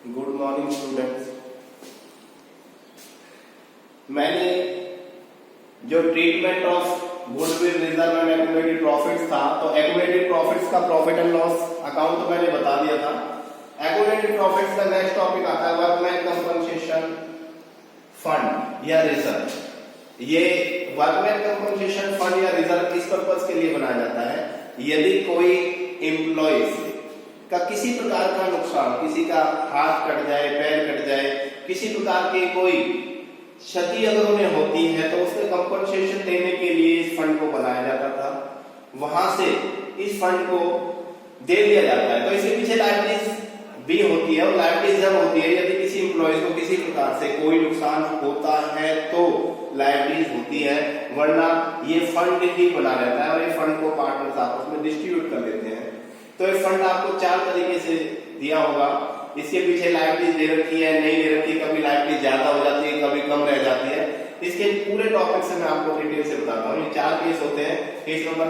Good morning students. मैंने जो treatment of goodwill reserve and accumulated profits था, तो एक्यूमुलेटेड प्रॉफिट्स का प्रॉफिट एंड लॉस अकाउंट तो मैंने बता दिया था। एक्यूमुलेटेड प्रॉफिट्स का नेक्स्ट टॉपिक आता है वर्कमैन कंपनसेशन फंड या रिजर्व। ये वर्कमैन कंपनसेशन फंड या रिजर्व इस पर्पज के लिए बनाया जाता है यदि कोई एम्प्लॉइज का किसी प्रकार का नुकसान, किसी का हाथ कट जाए, पैर कट जाए, किसी प्रकार की कोई क्षति अगर उन्हें होती है तो उसमें कंपनसेशन देने के लिए इस फंड को बनाया जाता था। वहां से इस फंड को दे दिया जाता है। तो इसके पीछे लायबिलिटीज भी होती है, और लायबिलिटीज जब होती है यदि किसी एम्प्लॉय को किसी प्रकार से कोई नुकसान होता है तो लायबिलिटीज होती है, वरना ये फंड ही बना रहता है और ये फंड को पार्टनर्स आपस में डिस्ट्रीब्यूट कर देते हैं। तो ये फंड आपको 4 तरीके से दिया होगा। इसके पीछे लायबिलिटीज दे रखी है, नहीं दे रखी, कभी लायबिलिटीज ज्यादा हो जाती है, कभी कम रह जाती है। इसके पूरे टॉपिक से मैं आपको डिटेल से बताता हूँ। ये 4 केस होते हैं। केस नंबर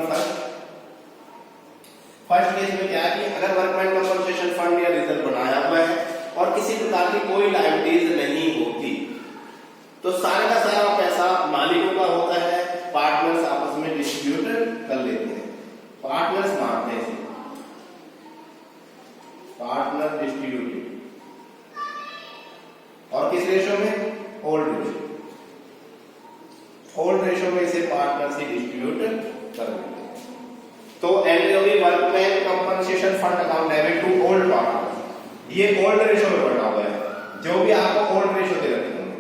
फर्स्ट केस में क्या है कि अगर वर्कमैन कंपनसेशन फंड या रिजर्व बनाया हुआ है और किसी प्रकार की कोई लायबिलिटीज नहीं होती, तो सारे का सारा पैसा मालिकों का होता है, पार्टनर्स आपस में डिस्ट्रीब्यूट कर लेते हैं। पार्टनर्स मानते हैं, पार्टनर डिस्ट्रीब्यूटेड, और किस रेशो में? Hold ratio. होल्ड रेशो में इसे पार्टनर से डिस्ट्रीब्यूट कर देते हैं। तो एनडीओबी workman compensation fund account debit to hold partner, ये होल्ड रेशो में बना हुआ है, जो भी आपको होल्ड रेशो दे रखे होंगे।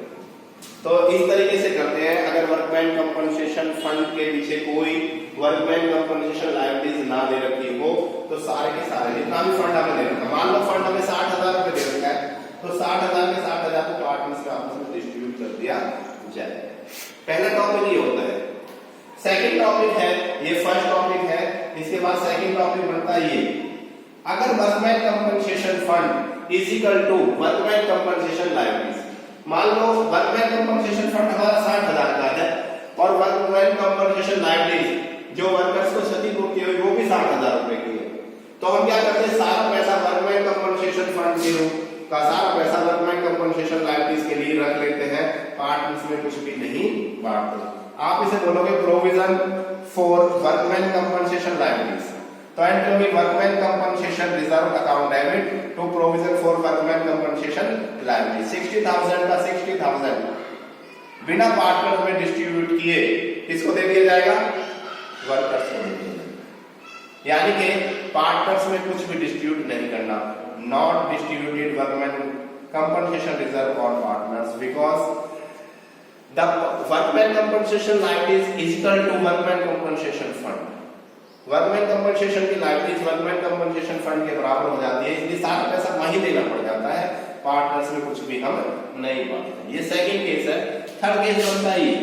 तो इस तरीके से करते हैं। अगर वर्कमैन कंपनसेशन फंड के पीछे कोई वर्कमैन कंपनसेशन लायबिलिटीज ना दे रखी हो तो सारे के सारे जितना भी फंड हमें दे रखा है, मान लो फंड हमें 60,000 रुपए दे रखा है, तो 60,000 के 60,000 को पार्टनर्स में आपस में डिस्ट्रीब्यूट कर दिया जाए। पहला टॉपिक ये होता है। सेकंड टॉपिक है, ये फर्स्ट टॉपिक है, इसके बाद सेकंड टॉपिक बनता है ये, अगर workman compensation fund is equal to workman compensation liabilities. मान लो वर्कमैन कंपनसेशन फंड हमारा 60,000 का है और वर्कमैन कंपनसेशन लायबिलिटीज जो वर्कर्स को क्षतिपूर्ति हुई वो भी 60,000 रुपए की है। तो हम क्या करते हैं, सारा पैसा वर्कमैन कंपनसेशन फंड का सारा पैसा वर्कमैन कंपनसेशन लायबिलिटीज के लिए रख लेते हैं, पार्टनर्स में कुछ भी नहीं बांटते। आप इसे बोलोगे provision for workman compensation liabilities. तो and workman compensation reserve account debit to provision for workman compensation liabilities. 60,000 का 60,000 बिना पार्टनर में डिस्ट्रीब्यूट किए किसको दे दिया जाएगा? वर्कर्स को दे दिया जाएगा। यानी कि पार्टनर्स में कुछ भी डिस्ट्रीब्यूट नहीं करना। Not distributed workman compensation reserve on partners because the workman compensation liabilities is equal to workman compensation fund। Workman compensation की लायबिलिटीज वर्कमैन कंपनसेशन फंड के बराबर हो जाती है, इसलिए सारा पैसा वहीं देना पड़ जाता है, पार्टनर्स में कुछ भी हम नहीं बांटते। ये सेकंड केस है। थर्ड केस बनता है ये।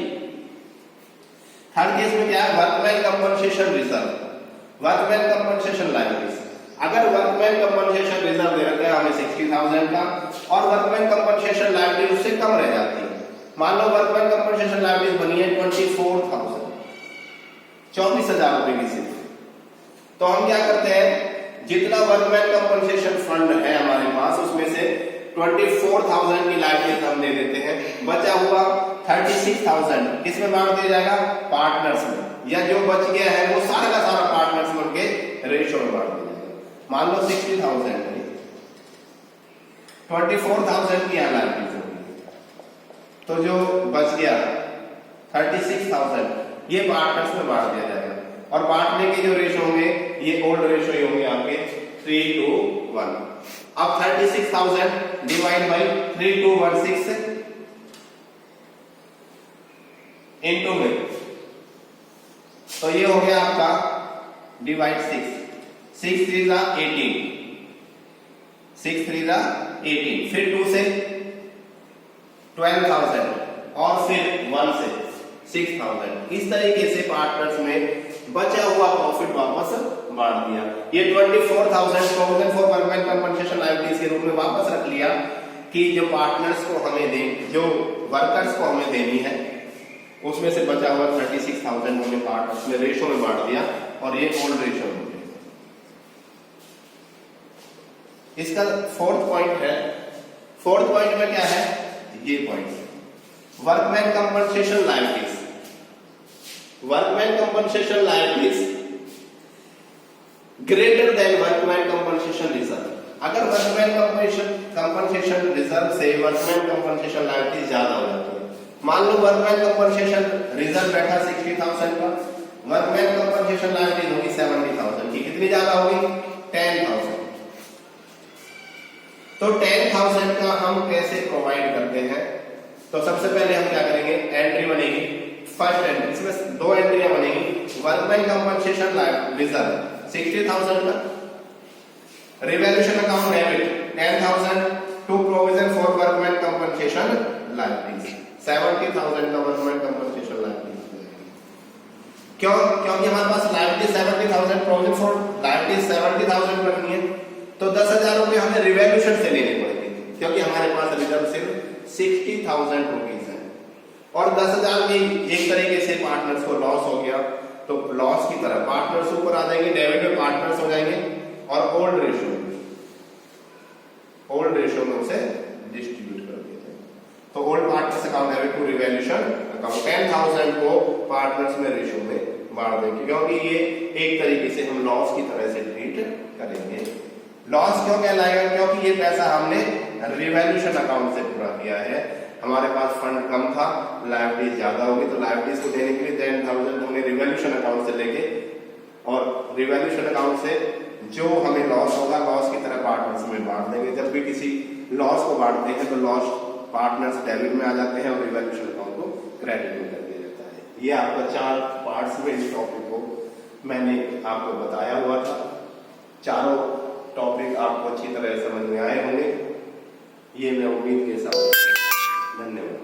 थर्ड केस में क्या है, workman compensation reserve, workman compensation liabilities. अगर वर्कमैन कंपनसेशन रिजर्व दे रखा है हमें 60,000 का और वर्कमैन कंपनसेशन लायबिलिटी उससे कम रह जाती है। मान लो वर्कमैन कंपनसेशन लायबिलिटी बनी है 24,000, 24,000 रुपए की सिर्फ। तो हम क्या करते हैं, जितना वर्कमैन कंपनसेशन फंड है हमारे पास उसमें से 24,000 की लायबिलिटी हम दे देते हैं, बचा हुआ 36,000 किसमें बांट दिया जाएगा? पार्टनर्स में, या जो बच गया है वो सारा का सारा पार्टनर्स में के रेशो में बांट दिया जाएगा। मान लो 60,000 है, 24,000 की लायबिलिटी होगी, तो जो बच गया 36,000 ये पार्टनर्स में बांट दिया जाएगा। और बांटने के जो रेशो होंगे ये ओल्ड रेशो ही होंगे आपके 3:1। अब 36,000 डिवाइड बाई 3:16 इनटू में, तो ये हो गया आपका डिवाइड 6 3 जा 18, 6 3 जा 18, फिर 2 से 12,000 और फिर 1 से 6,000। इस तरीके से पार्टनर्स में बचा हुआ प्रॉफिट वापस बांट दिया। ये 24,000 provision for workman compensation liabilities के रूप में वापस रख लिया कि जो पार्टनर्स को हमें दे, जो वर्कर्स को हमें देनी है, उसमें से बचा हुआ 36,000 हमने पार्टनर्स में रेशो में बांट दिया और ये ओल्ड रेशो हो गया। इसका फोर्थ पॉइंट है फोर्थ पॉइंट में क्या है, ये point workman compensation liabilities. Workman compensation liabilities greater than workman compensation reserve. अगर वर्कमैन कंपनसेशन रिजर्व से वर्कमैन कंपनसेशन लायबिलिटीज ज्यादा हो जाती है, मान लो वर्कमैन कंपनसेशन रिजर्व बैठा 60,000 का, वर्कमैन कंपनसेशन लायबिलिटीज होगी 70,000 की, कितनी ज्यादा होगी 10,000। तो 10,000 का हम कैसे प्रोवाइड करते हैं, तो सबसे पहले हम क्या करेंगे, एंट्री बनेगी, फर्स्ट एंट्री, इसमें दो एंट्रियां बनेगी। वर्कमैन कंपनसेशन रिजर्व 60,000 का, revaluation account debit 10,000 to provision for workman compensation liabilities 70,000 का वर्कमैन कंपनसेशन लायबिलिटीज। क्यों? क्योंकि हमारे पास लायबिलिटी 70,000, प्रोविजन फॉर लायबिलिटीज 70,000 रखनी है, तो 10,000 रुपए हमें रिवैल्यूएशन से लेने पड़ेंगे, क्योंकि हमारे पास रिजर्व सिर्फ 60,000 रुपीज है। और 10,000 में एक तरीके से पार्टनर्स को लॉस हो गया, तो लॉस की तरह पार्टनर्स ऊपर आ जाएंगे, डेबिट में पार्टनर्स हो जाएंगे, और ओल्ड रेशियो में उसे डिस्ट्रीब्यूट कर देते हैं। तो old partners account debit to revaluation account 10,000 को पार्टनर्स में रेशियो में बांट देंगे, क्योंकि ये एक तरीके से हम लॉस की तरह से ट्रीट करेंगे। लॉस क्यों कहलाएगा? क्योंकि ये पैसा हमने रिवैल्यूएशन अकाउंट से पूरा किया है, हमारे पास फंड कम था, लायबिलिटीज ज्यादा होगी, तो लायबिलिटीज को देने के लिए 10,000 हमने रिवैल्यूएशन अकाउंट से लेके, और रिवैल्यूएशन अकाउंट से जो हमें लॉस होगा लॉस की तरह पार्टनर्स में बांट देंगे। जब भी किसी लॉस को बांटते हैं तो लॉस पार्टनर्स डेबिट में आ जाते हैं और रिवैल्यूएशन अकाउंट को क्रेडिट में कर दिया जाता है। ये आपका 4 पार्ट्स में इस टॉपिक को मैंने आपको बताया हुआ था। चारों टॉपिक आपको अच्छी तरह समझ में आए होंगे, ये मैं उम्मीद के साथ